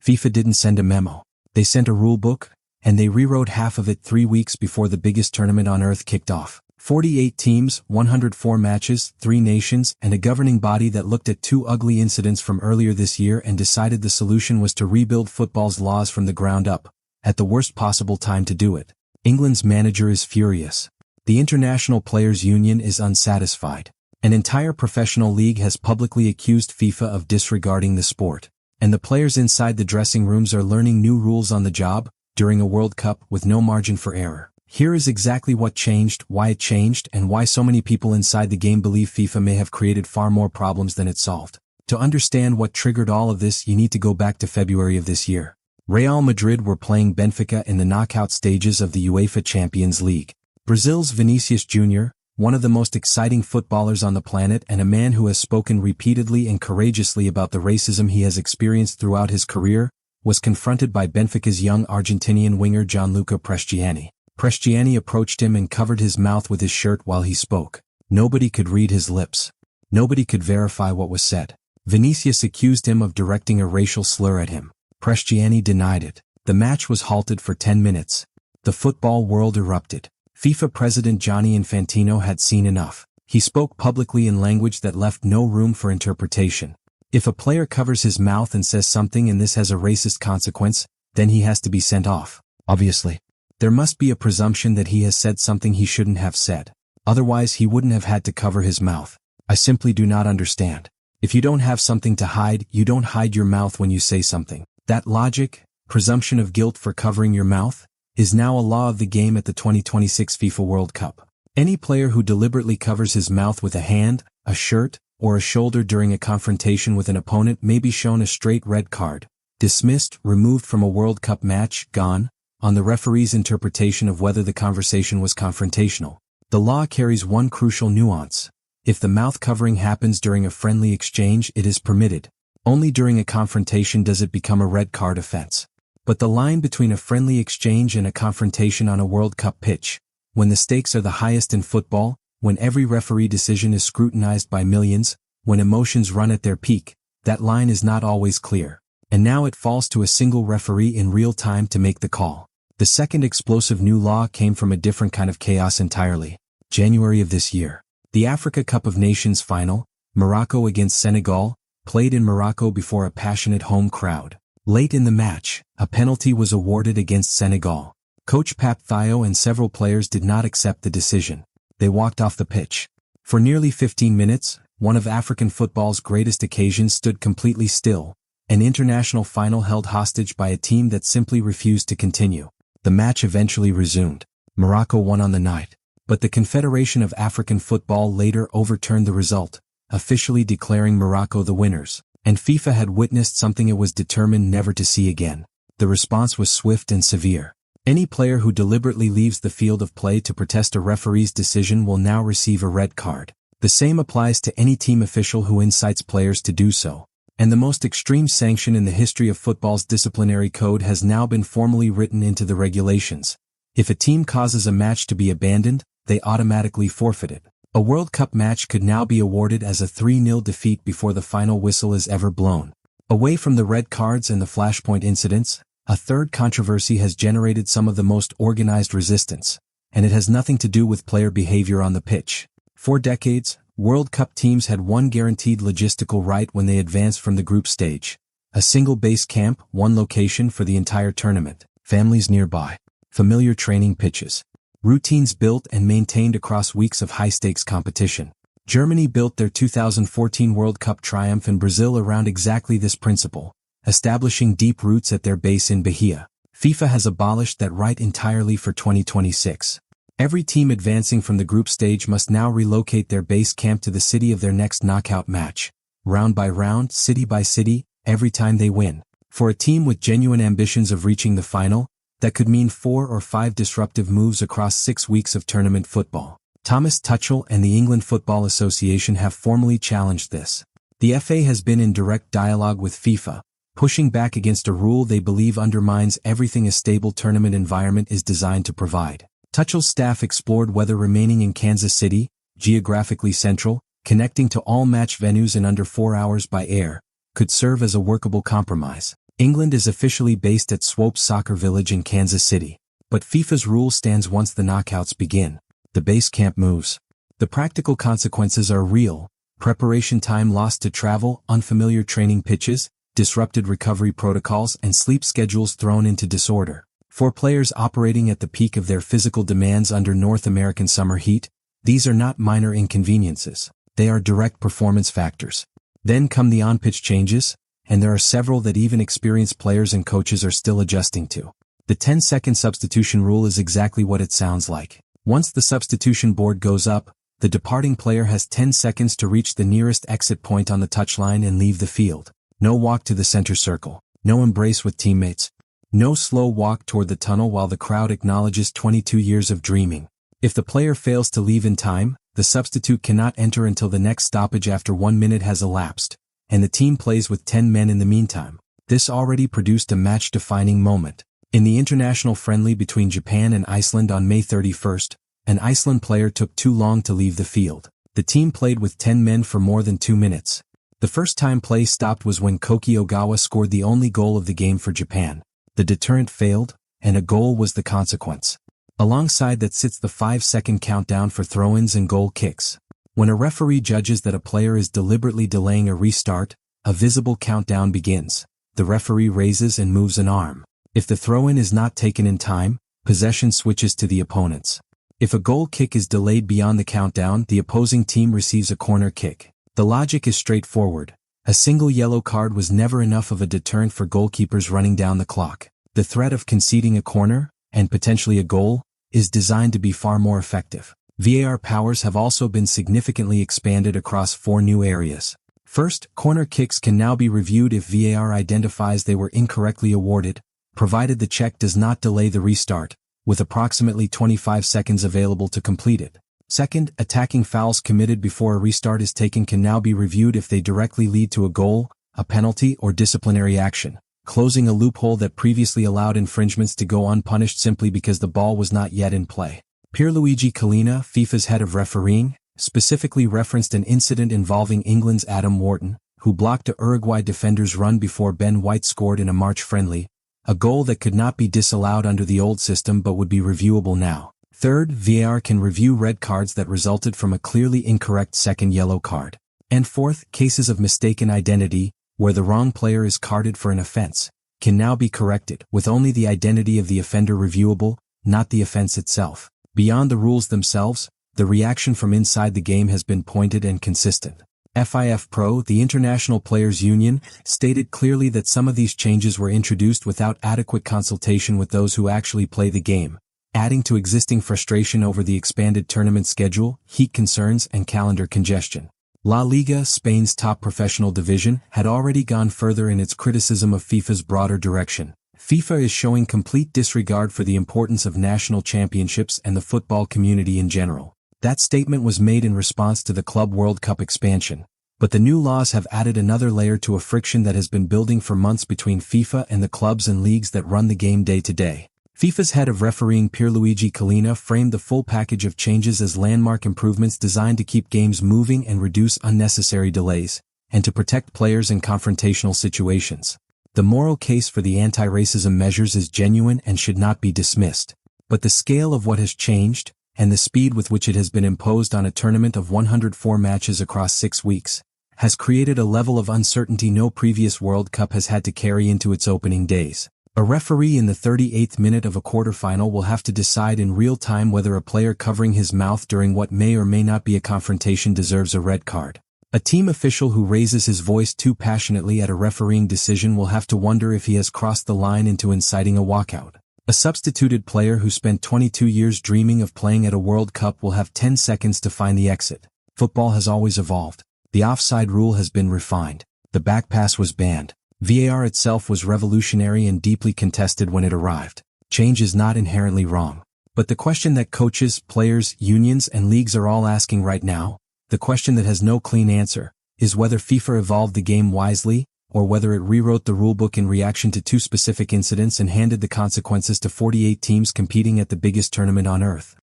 FIFA didn't send a memo. They sent a rulebook, and they rewrote half of it 3 weeks before the biggest tournament on earth kicked off. 48 teams, 104 matches, 3 nations, and a governing body that looked at 2 ugly incidents from earlier this year and decided the solution was to rebuild football's laws from the ground up, at the worst possible time to do it. England's manager is furious. The International Players' Union is unsatisfied. An entire professional league has publicly accused FIFA of disregarding the sport. And the players inside the dressing rooms are learning new rules on the job, during a World Cup with no margin for error. Here is exactly what changed, why it changed, and why so many people inside the game believe FIFA may have created far more problems than it solved. To understand what triggered all of this, you need to go back to February of this year. Real Madrid were playing Benfica in the knockout stages of the UEFA Champions League. Brazil's Vinicius Jr., one of the most exciting footballers on the planet and a man who has spoken repeatedly and courageously about the racism he has experienced throughout his career, was confronted by Benfica's young Argentinian winger Gianluca Prestiani. Prestiani approached him and covered his mouth with his shirt while he spoke. Nobody could read his lips. Nobody could verify what was said. Vinicius accused him of directing a racial slur at him. Prestiani denied it. The match was halted for 10 minutes. The football world erupted. FIFA President Gianni Infantino had seen enough. He spoke publicly in language that left no room for interpretation. If a player covers his mouth and says something and this has a racist consequence, then he has to be sent off. Obviously. There must be a presumption that he has said something he shouldn't have said. Otherwise he wouldn't have had to cover his mouth. I simply do not understand. If you don't have something to hide, you don't hide your mouth when you say something. That logic, presumption of guilt for covering your mouth, is now a law of the game at the 2026 FIFA World Cup. Any player who deliberately covers his mouth with a hand, a shirt, or a shoulder during a confrontation with an opponent may be shown a straight red card, dismissed, removed from a World Cup match, gone, on the referee's interpretation of whether the conversation was confrontational. The law carries one crucial nuance. If the mouth covering happens during a friendly exchange, it is permitted. Only during a confrontation does it become a red card offense. But the line between a friendly exchange and a confrontation on a World Cup pitch, when the stakes are the highest in football, when every referee decision is scrutinized by millions, when emotions run at their peak, that line is not always clear. And now it falls to a single referee in real time to make the call. The second explosive new law came from a different kind of chaos entirely. January of this year. The Africa Cup of Nations final, Morocco against Senegal, played in Morocco before a passionate home crowd. Late in the match, a penalty was awarded against Senegal. Coach Pape Thiaw and several players did not accept the decision. They walked off the pitch. For nearly 15 minutes, one of African football's greatest occasions stood completely still, an international final held hostage by a team that simply refused to continue. The match eventually resumed. Morocco won on the night, but the Confederation of African Football later overturned the result, officially declaring Morocco the winners. And FIFA had witnessed something it was determined never to see again. The response was swift and severe. Any player who deliberately leaves the field of play to protest a referee's decision will now receive a red card. The same applies to any team official who incites players to do so. And the most extreme sanction in the history of football's disciplinary code has now been formally written into the regulations. If a team causes a match to be abandoned, they automatically forfeit it. A World Cup match could now be awarded as a 3-0 defeat before the final whistle is ever blown. Away from the red cards and the flashpoint incidents, a third controversy has generated some of the most organized resistance, and it has nothing to do with player behavior on the pitch. For decades, World Cup teams had one guaranteed logistical right when they advanced from the group stage. A single base camp, one location for the entire tournament, families nearby, familiar training pitches, routines built and maintained across weeks of high-stakes competition. Germany built their 2014 World Cup triumph in Brazil around exactly this principle, establishing deep roots at their base in Bahia. FIFA has abolished that right entirely for 2026. Every team advancing from the group stage must now relocate their base camp to the city of their next knockout match, round by round, city by city, every time they win. For a team with genuine ambitions of reaching the final, that could mean 4 or 5 disruptive moves across 6 weeks of tournament football. Thomas Tuchel and the England Football Association have formally challenged this. The FA has been in direct dialogue with FIFA, pushing back against a rule they believe undermines everything a stable tournament environment is designed to provide. Tuchel's staff explored whether remaining in Kansas City, geographically central, connecting to all match venues in under 4 hours by air, could serve as a workable compromise. England is officially based at Swope Soccer Village in Kansas City. But FIFA's rule stands once the knockouts begin. The base camp moves. The practical consequences are real. Preparation time lost to travel, unfamiliar training pitches, disrupted recovery protocols, and sleep schedules thrown into disorder. For players operating at the peak of their physical demands under North American summer heat, these are not minor inconveniences. They are direct performance factors. Then come the on-pitch changes, and there are several that even experienced players and coaches are still adjusting to. The 10-second substitution rule is exactly what it sounds like. Once the substitution board goes up, the departing player has 10 seconds to reach the nearest exit point on the touchline and leave the field. No walk to the center circle. No embrace with teammates. No slow walk toward the tunnel while the crowd acknowledges 22 years of dreaming. If the player fails to leave in time, the substitute cannot enter until the next stoppage after 1 minute has elapsed, and the team plays with 10 men in the meantime. This already produced a match-defining moment. In the international friendly between Japan and Iceland on May 31st, an Iceland player took too long to leave the field. The team played with 10 men for more than 2 minutes. The first time play stopped was when Koki Ogawa scored the only goal of the game for Japan. The deterrent failed, and a goal was the consequence. Alongside that sits the 5-second countdown for throw-ins and goal kicks. When a referee judges that a player is deliberately delaying a restart, a visible countdown begins. The referee raises and moves an arm. If the throw-in is not taken in time, possession switches to the opponents. If a goal kick is delayed beyond the countdown, the opposing team receives a corner kick. The logic is straightforward. A single yellow card was never enough of a deterrent for goalkeepers running down the clock. The threat of conceding a corner, and potentially a goal, is designed to be far more effective. VAR powers have also been significantly expanded across 4 new areas. First, corner kicks can now be reviewed if VAR identifies they were incorrectly awarded, provided the check does not delay the restart, with approximately 25 seconds available to complete it. Second, attacking fouls committed before a restart is taken can now be reviewed if they directly lead to a goal, a penalty, or disciplinary action, closing a loophole that previously allowed infringements to go unpunished simply because the ball was not yet in play. Pierluigi Collina, FIFA's head of refereeing, specifically referenced an incident involving England's Adam Wharton, who blocked a Uruguay defender's run before Ben White scored in a March friendly, a goal that could not be disallowed under the old system but would be reviewable now. Third, VAR can review red cards that resulted from a clearly incorrect second yellow card. And fourth, cases of mistaken identity, where the wrong player is carded for an offense, can now be corrected, with only the identity of the offender reviewable, not the offense itself. Beyond the rules themselves, the reaction from inside the game has been pointed and consistent. FIFPro, the International Players Union, stated clearly that some of these changes were introduced without adequate consultation with those who actually play the game, adding to existing frustration over the expanded tournament schedule, heat concerns, and calendar congestion. La Liga, Spain's top professional division, had already gone further in its criticism of FIFA's broader direction. FIFA is showing complete disregard for the importance of national championships and the football community in general. That statement was made in response to the Club World Cup expansion. But the new laws have added another layer to a friction that has been building for months between FIFA and the clubs and leagues that run the game day to day. FIFA's head of refereeing Pierluigi Collina framed the full package of changes as landmark improvements designed to keep games moving and reduce unnecessary delays, and to protect players in confrontational situations. The moral case for the anti-racism measures is genuine and should not be dismissed. But the scale of what has changed, and the speed with which it has been imposed on a tournament of 104 matches across 6 weeks, has created a level of uncertainty no previous World Cup has had to carry into its opening days. A referee in the 38th minute of a quarterfinal will have to decide in real time whether a player covering his mouth during what may or may not be a confrontation deserves a red card. A team official who raises his voice too passionately at a refereeing decision will have to wonder if he has crossed the line into inciting a walkout. A substituted player who spent 22 years dreaming of playing at a World Cup will have 10 seconds to find the exit. Football has always evolved. The offside rule has been refined. The back pass was banned. VAR itself was revolutionary and deeply contested when it arrived. Change is not inherently wrong. But the question that coaches, players, unions, and leagues are all asking right now, the question that has no clean answer, is whether FIFA evolved the game wisely, or whether it rewrote the rulebook in reaction to 2 specific incidents and handed the consequences to 48 teams competing at the biggest tournament on earth.